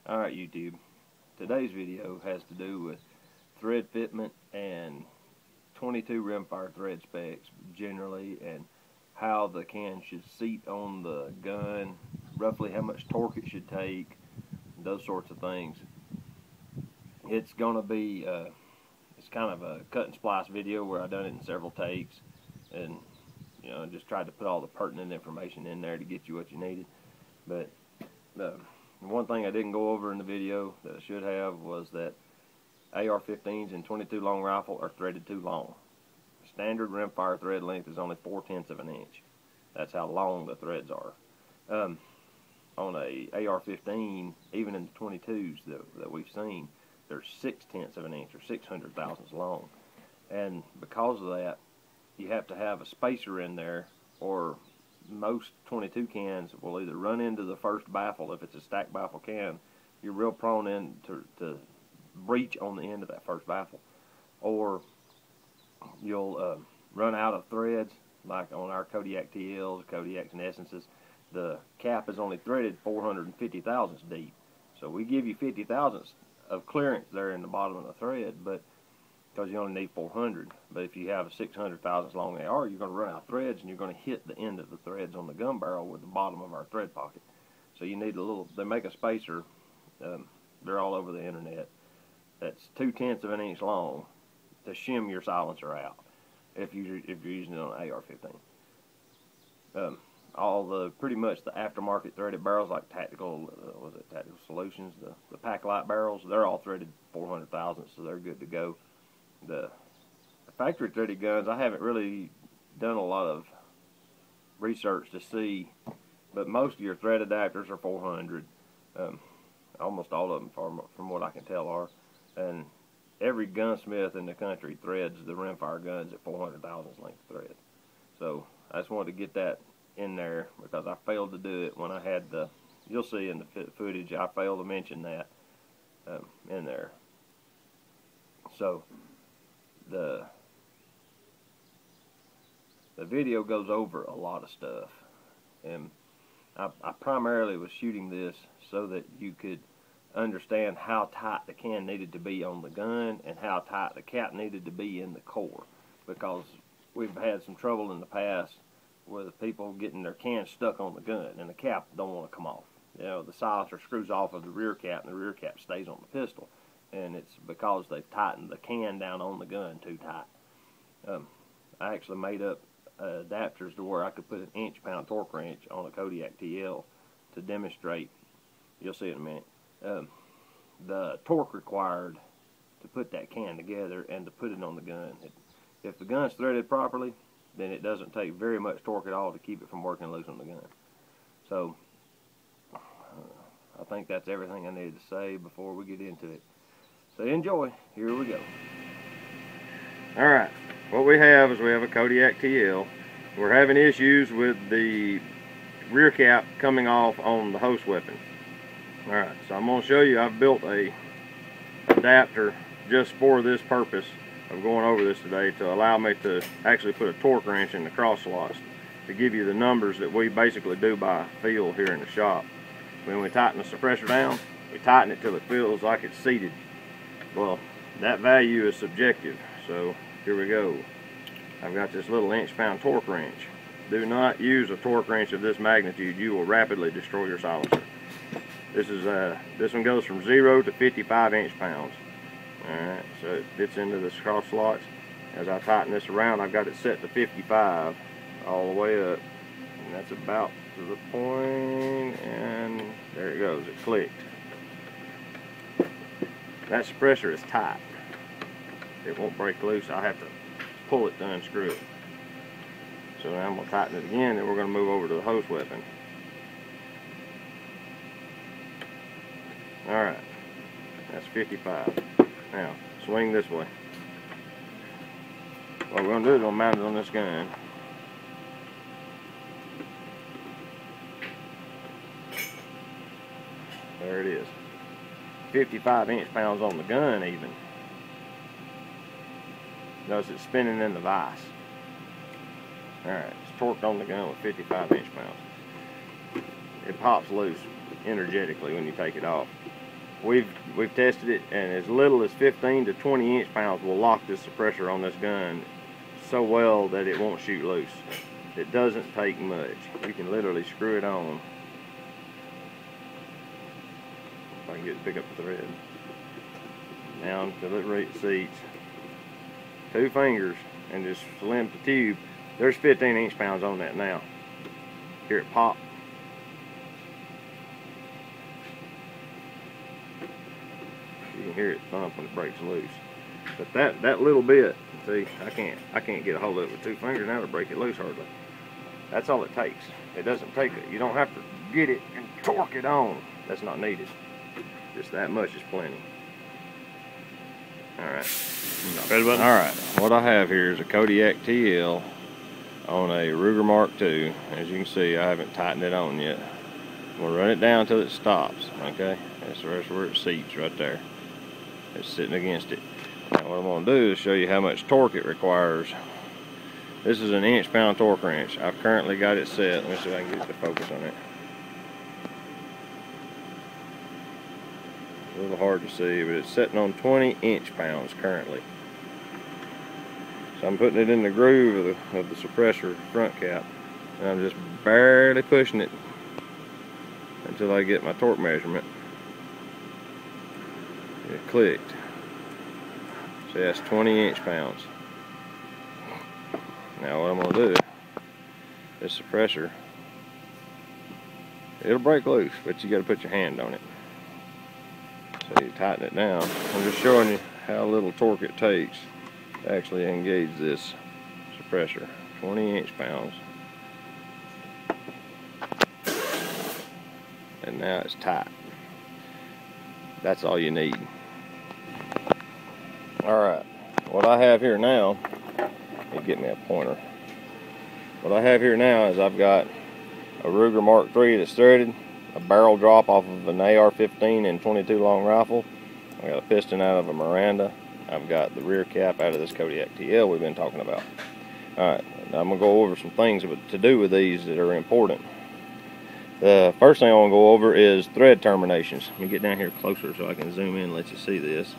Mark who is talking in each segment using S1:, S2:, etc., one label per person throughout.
S1: Alright YouTube, today's video has to do with thread fitment and 22 rimfire thread specs generally, and how the can should seat on the gun, roughly how much torque it should take, those sorts of things. It's going to be it's kind of a cut and splice video where I've done it in several takes, and just tried to put all the pertinent information in there to get you what you needed. But one thing I didn't go over in the video that I should have was that AR-15s and 22 long rifle are threaded too long. Standard rimfire thread length is only 4/10 of an inch. That's how long the threads are. On a AR-15, even in the 22s that we've seen, they're 6/10 of an inch or 600 thousandths long. And because of that, you have to have a spacer in there, or most 22 cans will either run into the first baffle. If it's a stacked baffle can, you're real prone to breach on the end of that first baffle, or you'll run out of threads. Like on our Kodiak TLs, Kodiaks and Essences, the cap is only threaded 450 thousandths deep, so we give you 50 thousandths of clearance there in the bottom of the thread, but because you only need 400. But if you have a 600 thousandths long AR, you're going to run out of threads, and you're going to hit the end of the threads on the gun barrel with the bottom of our thread pocket. So you need a little, they make a spacer, they're all over the internet, that's 2/10 of an inch long to shim your silencer out if you're using it on an AR-15. All the, pretty much the aftermarket threaded barrels like Tactical Solutions, the Pack Light barrels, they're all threaded 400 thousandths, so they're good to go. The factory threaded guns, I haven't really done a lot of research to see, but most of your thread adapters are 400. Almost all of them, from what I can tell, are. And every gunsmith in the country threads the rimfire guns at 400 thousandths length thread. So I just wanted to get that in there because I failed to do it when I had the, you'll see in the footage, I failed to mention that in there. So the video goes over a lot of stuff, and I primarily was shooting this so that you could understand how tight the can needed to be on the gun and how tight the cap needed to be in the core, because we've had some trouble in the past with people getting their can stuck on the gun and the cap don't want to come off. The silencer screws off of the rear cap and the rear cap stays on the pistol, and it's because they've tightened the can down on the gun too tight. I actually made up adapters to where I could put an inch-pound torque wrench on a Kodiak TL to demonstrate. You'll see in a minute. The torque required to put that can together and to put it on the gun. If the gun's threaded properly, then it doesn't take very much torque at all to keep it from working loose on the gun. So I think that's everything I needed to say before we get into it. So enjoy. Here we go. Alright, what we have is we have a Kodiak TL. We're having issues with the rear cap coming off on the host weapon. Alright, so I'm going to show you, I've built a adapter just for this purpose of going over this today, to allow me to actually put a torque wrench in the cross slots to give you the numbers that we basically do by feel here in the shop. When we tighten the suppressor down, we tighten it till it feels like it's seated. Well, that value is subjective, so here we go. I've got this little inch-pound torque wrench. Do not use a torque wrench of this magnitude. You will rapidly destroy your silencer. This one goes from 0 to 55 inch-pounds. Alright, so it fits into the cross slots. As I tighten this around, I've got it set to 55 all the way up. And that's about to the point, and there it goes, it clicked. That suppressor is tight. It won't break loose. I'll have to pull it to unscrew it. So now I'm going to tighten it again, and we're going to move over to the host weapon. Alright, that's 55. Now, swing this way. What we're going to do is we'll mount it on this gun. There it is. 55 inch-pounds on the gun even. Notice it's spinning in the vise. Alright, it's torqued on the gun with 55 inch-pounds. It pops loose energetically when you take it off. we've tested it, and as little as 15 to 20 inch-pounds will lock this suppressor on this gun so well that it won't shoot loose. It doesn't take much. You can literally screw it on. If I can get to pick up the thread. Down till it seats. 2 fingers and just slim the tube. There's 15 inch-pounds on that now. Hear it pop. You can hear it thump when it breaks loose. But that little bit, see, I can't get a hold of it with 2 fingers now to break it loose hardly. That's all it takes. It doesn't take it. You don't have to get it and torque it on. That's not needed. Just that much is plenty. Alright. Alright, what I have here is a Kodiak TL on a Ruger Mark II. As you can see, I haven't tightened it on yet. We'll run it down until it stops, okay? That's where it seats right there. It's sitting against it. Now what I'm going to do is show you how much torque it requires. This is an inch-pound torque wrench. I've currently got it set. Let me see if I can get the focus on it. A little hard to see, but it's sitting on 20 inch-pounds currently. So I'm putting it in the groove of the suppressor front cap, and I'm just barely pushing it until I get my torque measurement. It clicked. So that's 20 inch-pounds. Now what I'm going to do, this suppressor, it'll break loose, but you got to put your hand on it. So you tighten it down. I'm just showing you how little torque it takes to actually engage this suppressor. 20 inch-pounds. And now it's tight. That's all you need. Alright, what I have here now, let me get me a pointer. What I have here now is I've got a Ruger Mark III that's threaded, a barrel drop off of an AR-15 and 22 long rifle. I got a piston out of a Miranda. I've got the rear cap out of this Kodiak TL we've been talking about. Alright, now I'm going to go over some things to do with these that are important. The first thing I want to go over is thread terminations. Let me get down here closer so I can zoom in and let you see this.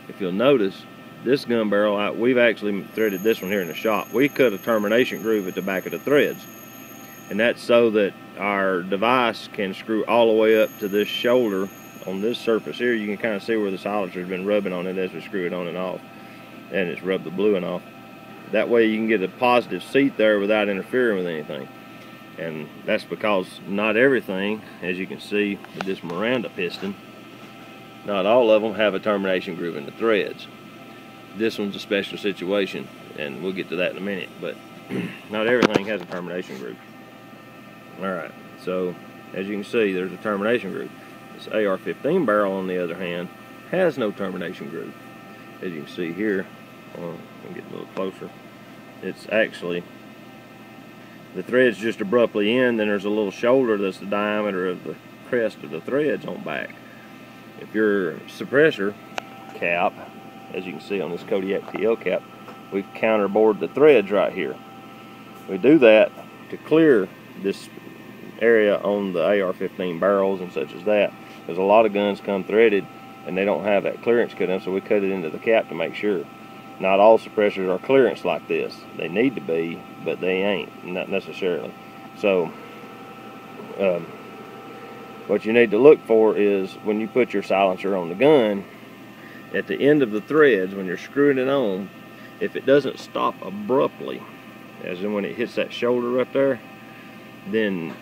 S1: If you'll notice, this gun barrel, we've actually threaded this one here in the shop. We cut a termination groove at the back of the threads. And that's so that our device can screw all the way up to this shoulder on this surface here. You can kind of see where the silencer has been rubbing on it as we screw it on and off. And it's rubbed the bluing off. That way you can get a positive seat there without interfering with anything. And that's because not everything, as you can see with this Miranda piston, not all of them have a termination groove in the threads. This one's a special situation, and we'll get to that in a minute, but not everything has a termination groove. Alright, so as you can see, there's a termination groove. This AR-15 barrel, on the other hand, has no termination groove. As you can see here, let me get a little closer. It's actually, the threads just abruptly end, then there's a little shoulder that's the diameter of the crest of the threads on back. If your suppressor cap, as you can see on this Kodiak TL cap, we've counterbored the threads right here. We do that to clear this area on the AR-15 barrels and such as that, because a lot of guns come threaded and they don't have that clearance cut in, so we cut it into the cap to make sure. Not all suppressors are clearance like this. They need to be, but they ain't, not necessarily. So what you need to look for is when you put your silencer on the gun, at the end of the threads, when you're screwing it on, if it doesn't stop abruptly, as in when it hits that shoulder up there, then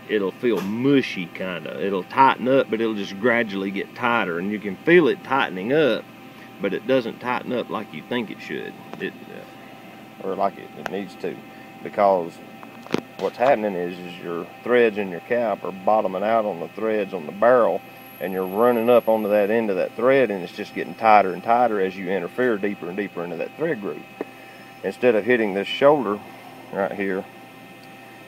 S1: it'll feel mushy kind of. It'll tighten up, but it'll just gradually get tighter, and you can feel it tightening up, but it doesn't tighten up like you think it should, or like it needs to, because what's happening is your threads in your cap are bottoming out on the threads on the barrel, and you're running up onto that end of that thread, and it's just getting tighter and tighter as you interfere deeper and deeper into that thread groove. Instead of hitting this shoulder right here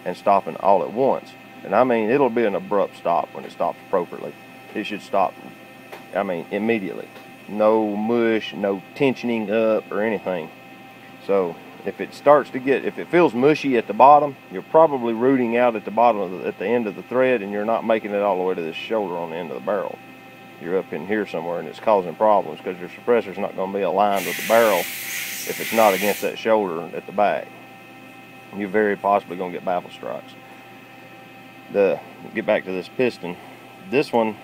S1: and stopping all at once. And I mean, it'll be an abrupt stop when it stops appropriately. It should stop, I mean, immediately. No mush, no tensioning up or anything. So if it starts to get, if it feels mushy at the bottom, you're probably rooting out at the bottom of at the end of the thread, and you're not making it all the way to this shoulder on the end of the barrel. you're up in here somewhere and it's causing problems, because your suppressor's not going to be aligned with the barrel if it's not against that shoulder at the back. You're very possibly going to get baffle strikes. Get back to this piston. This one,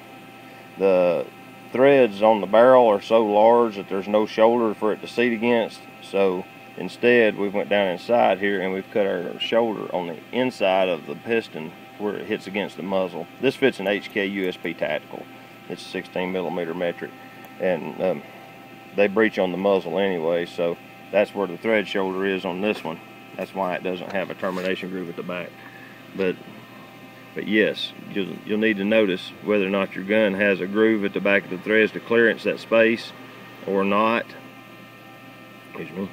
S1: the threads on the barrel are so large that there's no shoulder for it to seat against. So instead, we went down inside here and we've cut our shoulder on the inside of the piston where it hits against the muzzle. This fits an HK USP Tactical. It's 16mm metric, and they breach on the muzzle anyway, so that's where the thread shoulder is on this one. That's why it doesn't have a termination groove at the back. But yes, you'll need to notice whether or not your gun has a groove at the back of the threads to clearance that space or not. Excuse me.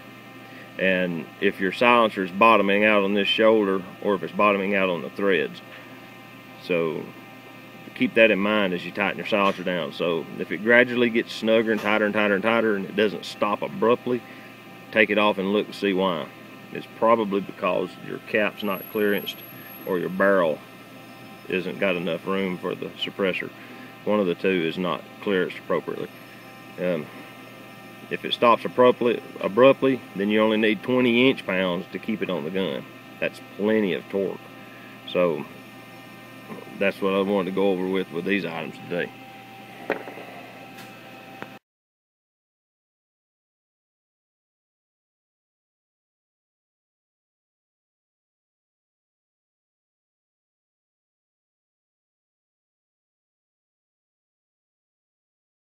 S1: And if your silencer is bottoming out on this shoulder, or if it's bottoming out on the threads. So keep that in mind as you tighten your silencer down. So if it gradually gets snugger and tighter and tighter and tighter and it doesn't stop abruptly, take it off and look to see why. It's probably because your cap's not clearanced or your barrel isn't got enough room for the suppressor. One of the two is not clearanced appropriately. If it stops abruptly, then you only need 20 inch-pounds to keep it on the gun. That's plenty of torque. So that's what I wanted to go over with these items today.